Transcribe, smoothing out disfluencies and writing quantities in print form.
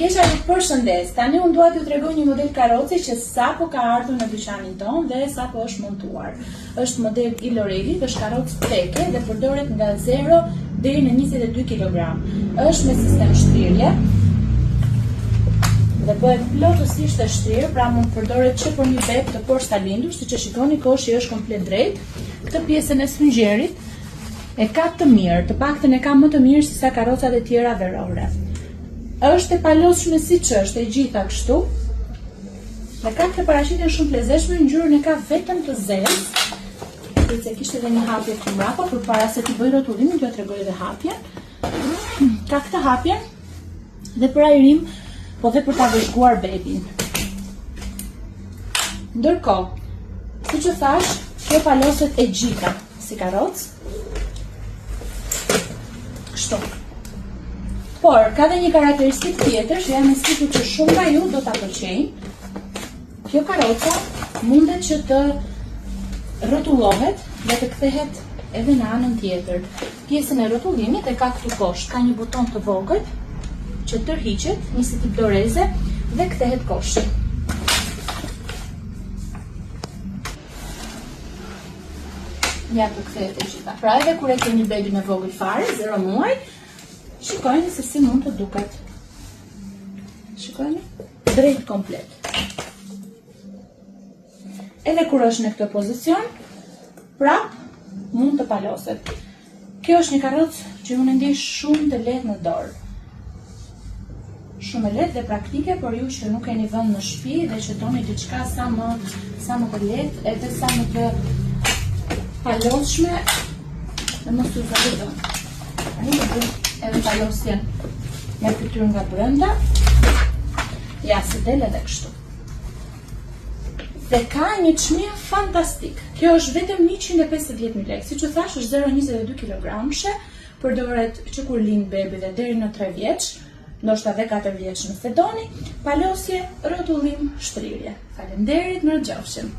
Mikesha, përshëndes. Tani unë dua t'ju tregoj një model karroce që sapo ka ardhur në dyqanin ton dhe sapo është montuar. Është model i Loreli dhe është karrocë teke dhe përdoret nga 0 deri në 22 kg. Është me sistem shtrirje dhe bëhet plotësisht e shtrirë, pra mund përdoret që për një bebë të poshta lindur, siç e shikoni koshi është komplet drejt. Këtë pjesën e sfungjerit e ka të mirë, të paktën e ka më të mirë se sa karrocat e tjera verore. Është e palosshme siç është, e gjitha kështu. Dhe ka këtë paraqitjen shumë të lezetshme, ngjyrën e ka vetëm të zezë. Se kishte edhe një hapje këtu mbrapa, përpara se t'i bëj rrotullimin, do t'ju tregoj edhe hapjen. Ka këtë hapjen dhe për ajrim, po dhe për ta vëzhguar bebin. Ndërkohë, siç u thash, kjo paloset e gjitha si karrocë. Kështu. Por, ka dhe një karakteristikë tjetër që jam e sigurt që shumë nga ju do ta pëlqejnë. Kjo karroca mundet që të rrotullohet dhe të kthehet edhe në anën tjetër. Pjesën e rrotullimit e ka këtu poshtë, ka një buton të vogël që tërhiqet, një si tip doreze dhe kthehet koshi. Ja të kthehet e gjitha. Pra edhe kur e ke një bebi me vogël fare, 0 muaj, shikojni se si mund të duket. Shikojni? Drejt komplet. Edhe kur është në këtë pozicion, prap mund të paloset. Kjo është një karrocë që unë e ndjej shumë të lehtë në dorë. Shumë e lehtë dhe praktike, por ju që nuk keni vend në shtëpi dhe që doni diçka sa më të lehtë edhe sa më të palosshme, dhe mos u zabudoni. Tani do bëjmë edhe palosjen me fytyrë nga brenda. Ja, se del edhe kështu. Dhe ka një çmim fantastik. Kjo është vetëm 150.000 lekë. Siç u thash, është 0,22 kg, përdoret që kur lind bebi dhe deri në 3 vjeç, ndoshta edhe 4 vjeç nëse doni, palosje, rrotullim, shtrirje. Faleminderit, mirëngjofshim.